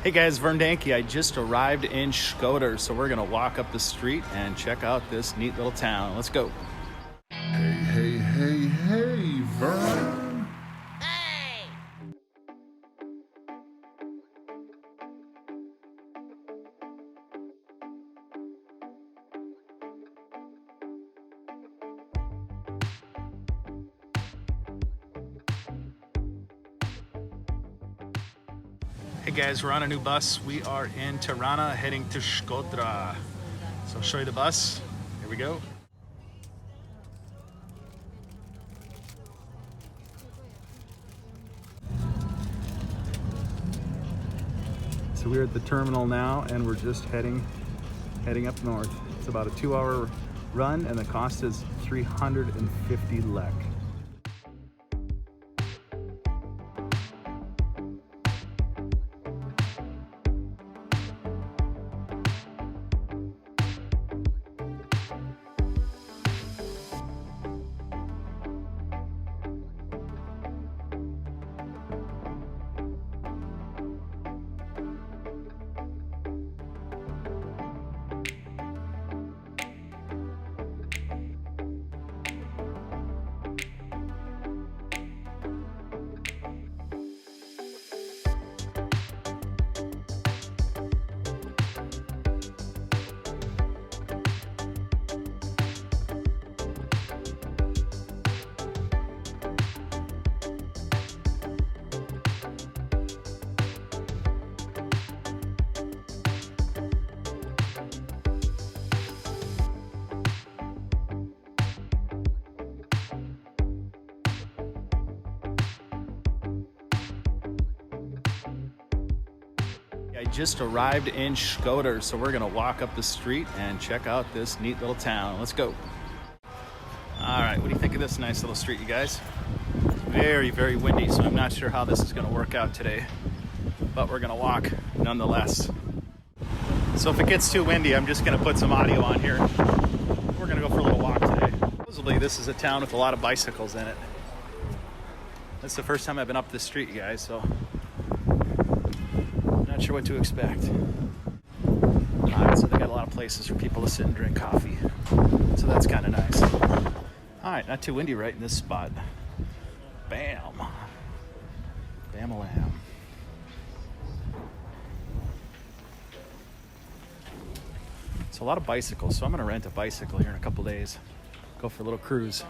Hey guys, Vern Danke. I just arrived in Shkodër, so we're gonna walk up the street and check out this neat little town. Let's go. Hey, Vern. Hey guys, we're on a new bus. We are in Tirana heading to Shkodra. So I'll show you the bus. Here we go. So we're at the terminal now and we're just heading up north. It's about a 2-hour run and the cost is 350 lek. I just arrived in Shkodër, so we're gonna walk up the street and check out this neat little town. Let's go. All right, what do you think of this nice little street, you guys? It's very, very windy, so I'm not sure how this is gonna work out today, but we're gonna walk nonetheless. So if it gets too windy, I'm just gonna put some audio on here. We're gonna go for a little walk today. Supposedly this is a town with a lot of bicycles in it. This is the first time I've been up this street, you guys, so not sure what to expect. Alright, so they got a lot of places for people to sit and drink coffee. So that's kind of nice. Alright, not too windy right in this spot. Bam. Bam-a-lam. It's a lot of bicycles, so I'm going to rent a bicycle here in a couple days. Go for a little cruise.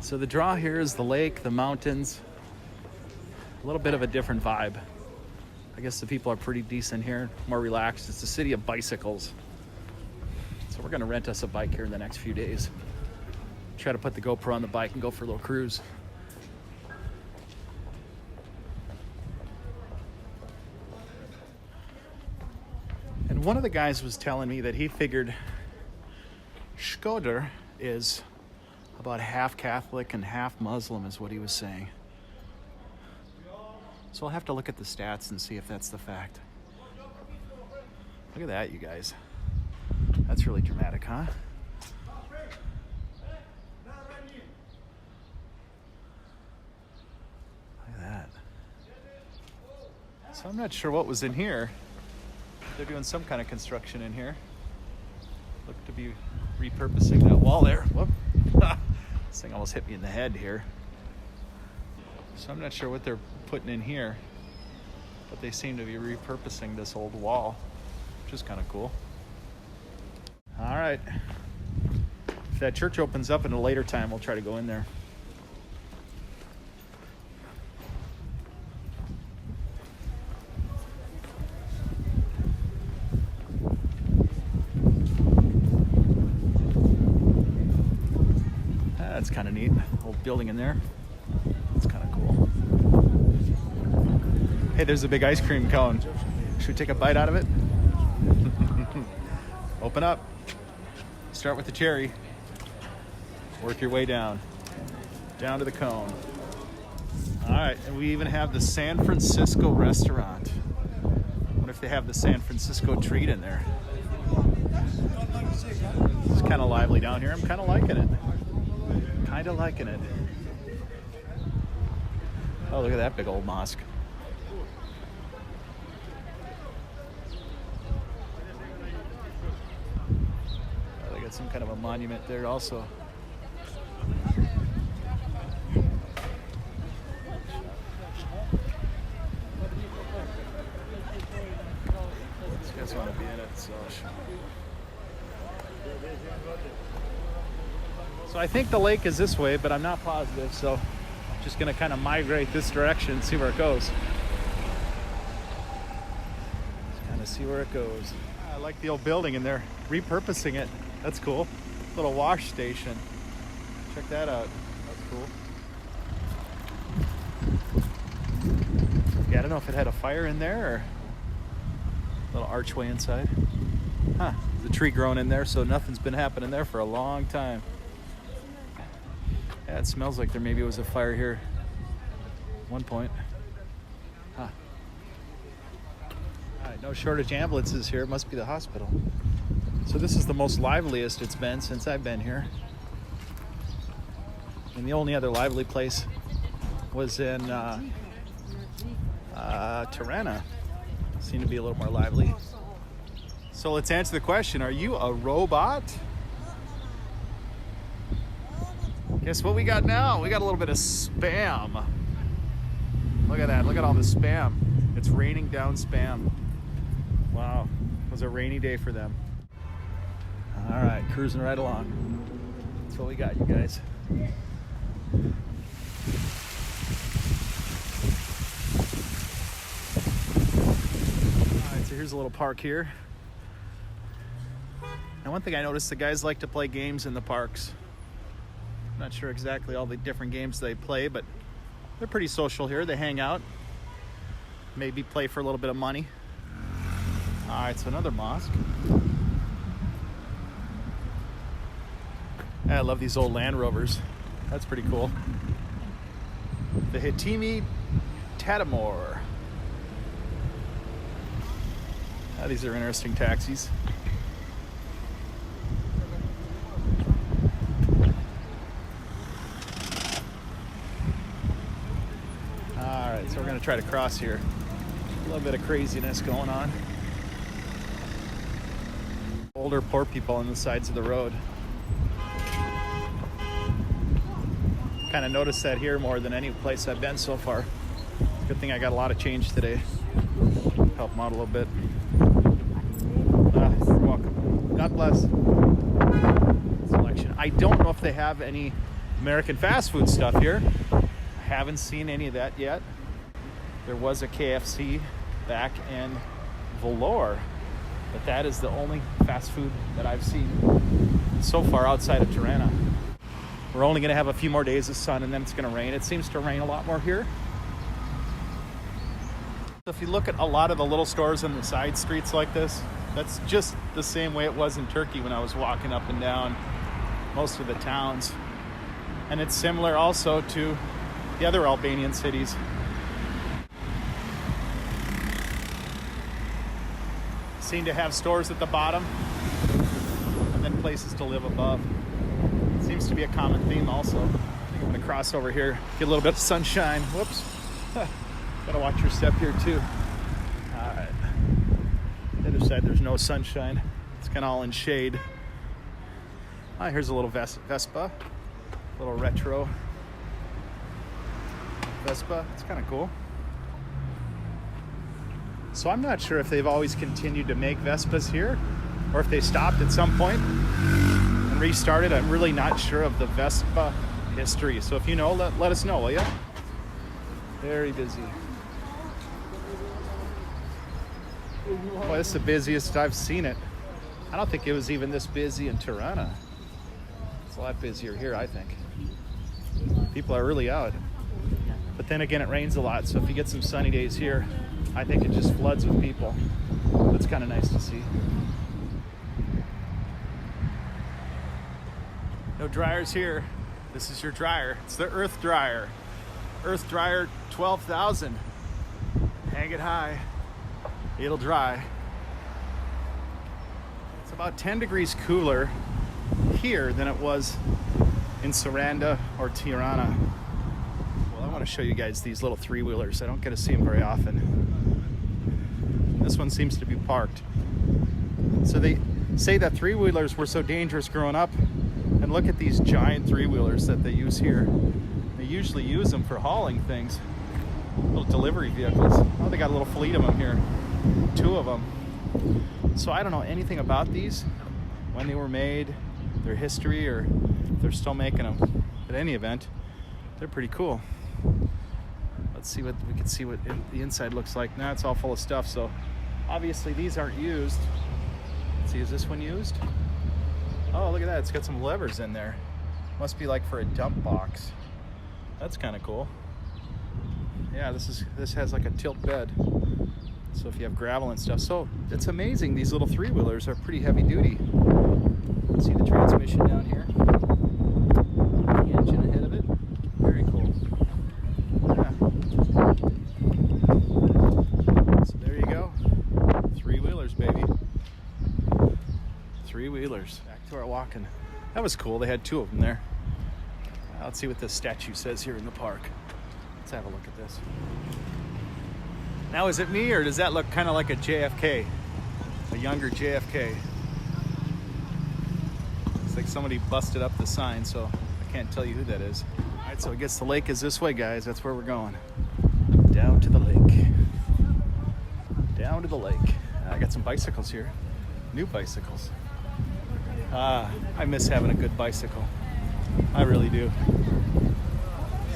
So the draw here is the lake, the mountains, a little bit of a different vibe. I guess the people are pretty decent here, more relaxed. It's a city of bicycles. So we're gonna rent us a bike here in the next few days. Try to put the GoPro on the bike and go for a little cruise. And one of the guys was telling me that he figured Shkodër is about half Catholic and half Muslim is what he was saying. So I'll have to look at the stats and see if that's the fact. Look at that, you guys. That's really dramatic, huh? Look at that. So I'm not sure what was in here. They're doing some kind of construction in here. Look to be repurposing that wall there. Whoop. This thing almost hit me in the head here. So I'm not sure what they're putting in here, but they seem to be repurposing this old wall, which is kind of cool. All right. If that church opens up in a later time, we'll try to go in there. That's kind of neat. Old building in there. That's kind of cool. Hey, there's a big ice cream cone. Should we take a bite out of it? Open up. Start with the cherry. Work your way down. Down to the cone. All right, and we even have the San Francisco restaurant. What if they have the San Francisco treat in there? It's kind of lively down here. I'm kind of liking it. Kind of liking it. Oh, look at that big old mosque. Oh, they got some kind of a monument there also. These guys want to be in it, so. So I think the lake is this way, but I'm not positive, so I'm just gonna kind of migrate this direction and see where it goes. Just kind of see where it goes. I like the old building and they're repurposing it. That's cool. Little wash station. Check that out. That's cool. Yeah, I don't know if it had a fire in there or a little archway inside. Huh, there's a tree growing in there, so nothing's been happening there for a long time. Yeah, it smells like there maybe was a fire here at one point. Huh. All right, no shortage ambulances here. It must be the hospital. So this is the most liveliest it's been since I've been here. And the only other lively place was in Tirana. Seemed to be a little more lively. So let's answer the question. Are you a robot? Guess what we got now? We got a little bit of spam. Look at that. Look at all the spam. It's raining down spam. Wow. It was a rainy day for them. All right, cruising right along. That's what we got, you guys. All right, so here's a little park here. Now, one thing I noticed, the guys like to play games in the parks. Not sure exactly all the different games they play, but they're pretty social here. They hang out, maybe play for a little bit of money. All right, so another mosque. I love these old Land Rovers. That's pretty cool. The Hitimi Tatamor. These are interesting taxis. So we're going to try to cross here. A little bit of craziness going on. Older poor people on the sides of the road. Kind of noticed that here more than any place I've been so far. Good thing I got a lot of change today. Help them out a little bit. You're welcome. God bless. Selection. I don't know if they have any American fast food stuff here. I haven't seen any of that yet. There was a KFC back in Vellore, but that is the only fast food that I've seen so far outside of Tirana. We're only going to have a few more days of sun and then it's going to rain. It seems to rain a lot more here. So if you look at a lot of the little stores on the side streets like this, that's just the same way it was in Turkey when I was walking up and down most of the towns. And it's similar also to the other Albanian cities. Seem to have stores at the bottom and then places to live above. It seems to be a common theme also. I think I'm gonna cross over here, get a little bit of sunshine. Whoops. Gotta watch your step here too. All right. The other side, there's no sunshine. It's kind of all in shade. Here's a little Vespa, a little retro Vespa. It's kind of cool. So I'm not sure if they've always continued to make Vespas here or if they stopped at some point and restarted. I'm really not sure of the Vespa history. So if you know, let us know, will you? Very busy. Boy, this is the busiest I've seen it. I don't think it was even this busy in Tirana. It's a lot busier here, I think. People are really out. But then again, it rains a lot. So if you get some sunny days here, I think it just floods with people. That's kind of nice to see. No dryers here. This is your dryer. It's the Earth Dryer. Earth Dryer 12,000. Hang it high. It'll dry. It's a about 10 degrees cooler here than it was in Saranda or Tirana. Well, I want to show you guys these little three-wheelers. I don't get to see them very often. This one seems to be parked. So they say that three-wheelers were so dangerous growing up, and look at these giant three-wheelers that they use here. They usually use them for hauling things, little delivery vehicles. Oh, they got a little fleet of them here, 2 of them. So I don't know anything about these, when they were made, their history, or if they're still making them. At any event, they're pretty cool. Let's see what we can see what the inside looks like. Now it's all full of stuff, so obviously these aren't used. Let's see, is this one used? Oh, look at that, it's got some levers in there. Must be like for a dump box. That's kind of cool. Yeah, this has like a tilt bed. So if you have gravel and stuff. So it's amazing, these little three-wheelers are pretty heavy duty. See the transmission down here? The engine ahead of it. Very cool. Yeah. So there you go. Three-wheelers, baby. Three-wheelers. Back to our walking. That was cool. They had 2 of them there. Let's see what this statue says here in the park. Let's have a look at this. Now, is it me, or does that look kind of like a JFK? A younger JFK? Looks like somebody busted up the sign, so I can't tell you who that is. All right, so I guess the lake is this way, guys. That's where we're going. Down to the lake. Down to the lake. I got some bicycles here. New bicycles. I miss having a good bicycle. I really do.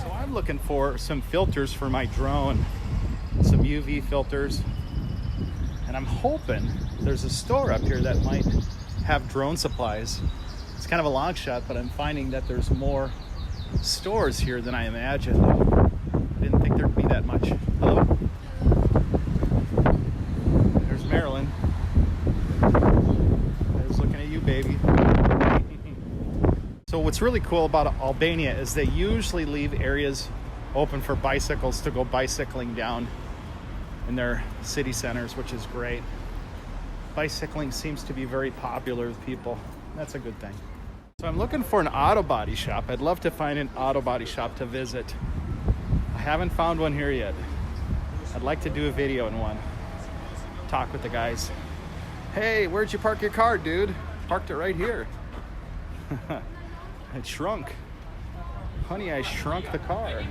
So I'm looking for some filters for my drone. Some UV filters. And I'm hoping there's a store up here that might have drone supplies. It's kind of a long shot, but I'm finding that there's more stores here than I imagined. I didn't think there'd be that much. Hello? There's Marilyn. I was looking at you, baby. So what's really cool about Albania is they usually leave areas open for bicycles to go bicycling down in their city centers, which is great. Bicycling seems to be very popular with people. That's a good thing. So I'm looking for an auto body shop. I'd love to find an auto body shop to visit. I haven't found one here yet. I'd like to do a video in one. Talk with the guys. Hey, where'd you park your car, dude? Parked it right here. It shrunk. Honey, I shrunk the car.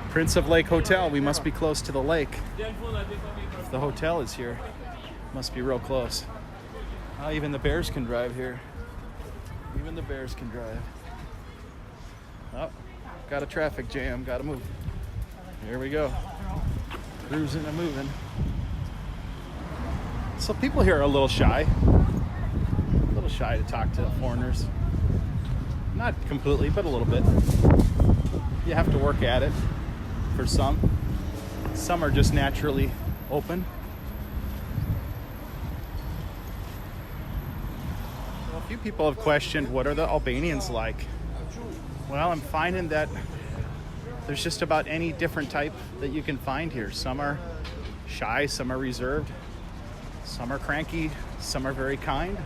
Prince of Lake Hotel. We must be close to the lake. If the hotel is here, must be real close. Oh, even the bears can drive here. Even the bears can drive. Oh, got a traffic jam. Got to move. Here we go. Cruising and moving. So people here are a little shy. A little shy to talk to foreigners. Not completely, but a little bit. You have to work at it for some. Some are just naturally open. Well, a few people have questioned, what are the Albanians like? Well, I'm finding that there's just about any different type that you can find here. Some are shy, some are reserved, some are cranky, some are very kind,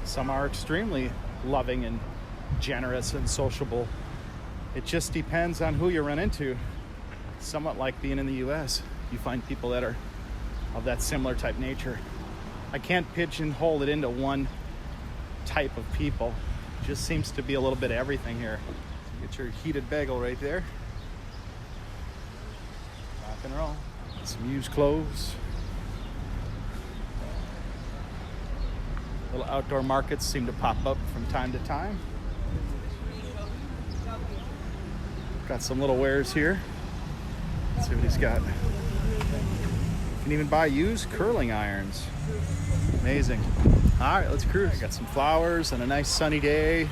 some are extremely loving and generous and sociable. It just depends on who you run into. Somewhat like being in the US. You find people that are of that similar type nature. I can't pigeonhole it into one type of people. It just seems to be a little bit of everything here. Get your heated bagel right there. Rock and roll. Some used clothes. Little outdoor markets seem to pop up from time to time. Got some little wares here. Let's see what he's got. You can even buy used curling irons. Amazing. All right, let's cruise. Got some flowers and a nice sunny day.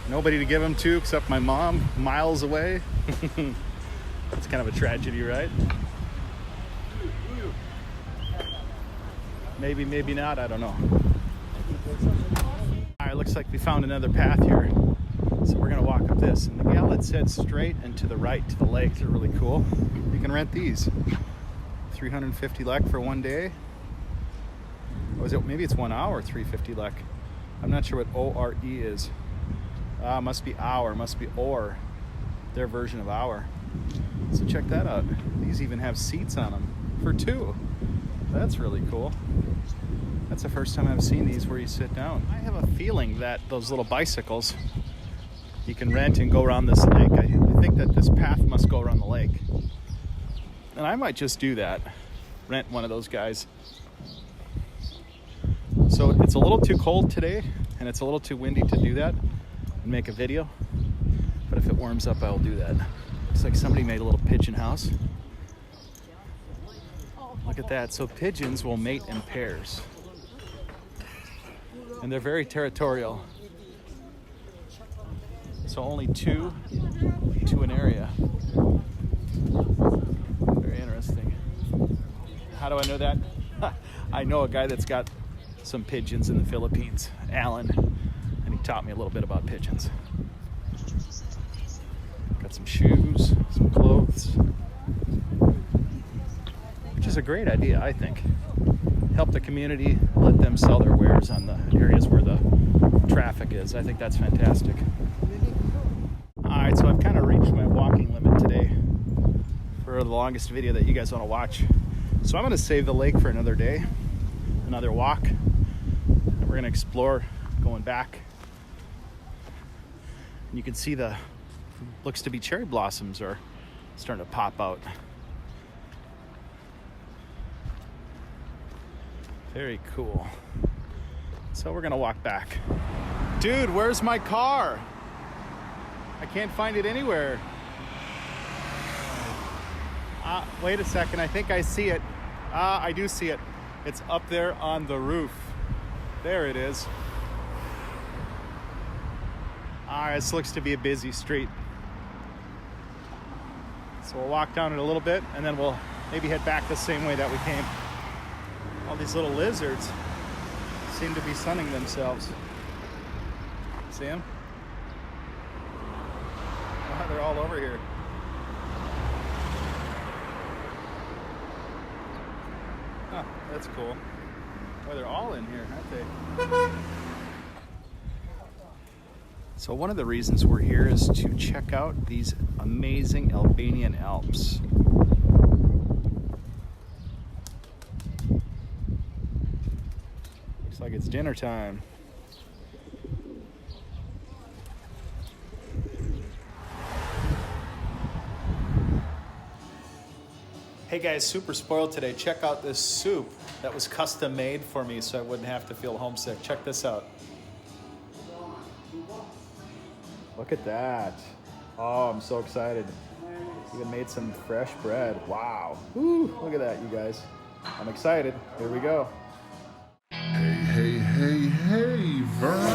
Nobody to give them to except my mom, miles away. That's kind of a tragedy, right? Maybe, maybe not, I don't know. All right, looks like we found another path here. So we're gonna walk up this. And the gal had said straight and to the right to the lake. They're really cool. You can rent these. 350 lek for one day. Oh, is it? Maybe it's 1 hour, 350 lek. I'm not sure what O-R-E is. Must be hour, must be or. Their version of hour. So check that out. These even have seats on them for two. That's really cool. That's the first time I've seen these where you sit down. I have a feeling that those little bicycles you can rent and go around this lake. I think that this path must go around the lake. And I might just do that. Rent one of those guys. So it's a little too cold today and it's a little too windy to do that and make a video. But if it warms up, I'll do that. Looks like somebody made a little pigeon house. Look at that. So pigeons will mate in pairs. And they're very territorial. So only two to an area. Very interesting. How do I know that? I know a guy that's got some pigeons in the Philippines, Alan, and he taught me a little bit about pigeons. Got some shoes, some clothes, which is a great idea, I think. Help the community, let them sell their wares on the areas where the traffic is. I think that's fantastic. All right, so I've kind of reached my walking limit today for the longest video that you guys want to watch. So I'm going to save the lake for another day, another walk, and we're going to explore going back. And you can see the, looks to be cherry blossoms are starting to pop out. Very cool. So we're gonna walk back. Dude, where's my car? I can't find it anywhere. Wait a second, I think I see it. I do see it. It's up there on the roof. There it is. All right, this looks to be a busy street. So we'll walk down it a little bit and then we'll maybe head back the same way that we came. All these little lizards seem to be sunning themselves. See them? Oh, they're all over here. Huh, that's cool. Oh, they're all in here, aren't they? So one of the reasons we're here is to check out these amazing Albanian Alps. Looks like it's dinner time. Hey guys, super spoiled today. Check out this soup that was custom made for me so I wouldn't have to feel homesick. Check this out. Look at that. Oh, I'm so excited. Even made some fresh bread. Wow. Woo, look at that, you guys. I'm excited. Here we go. Hey, Vern.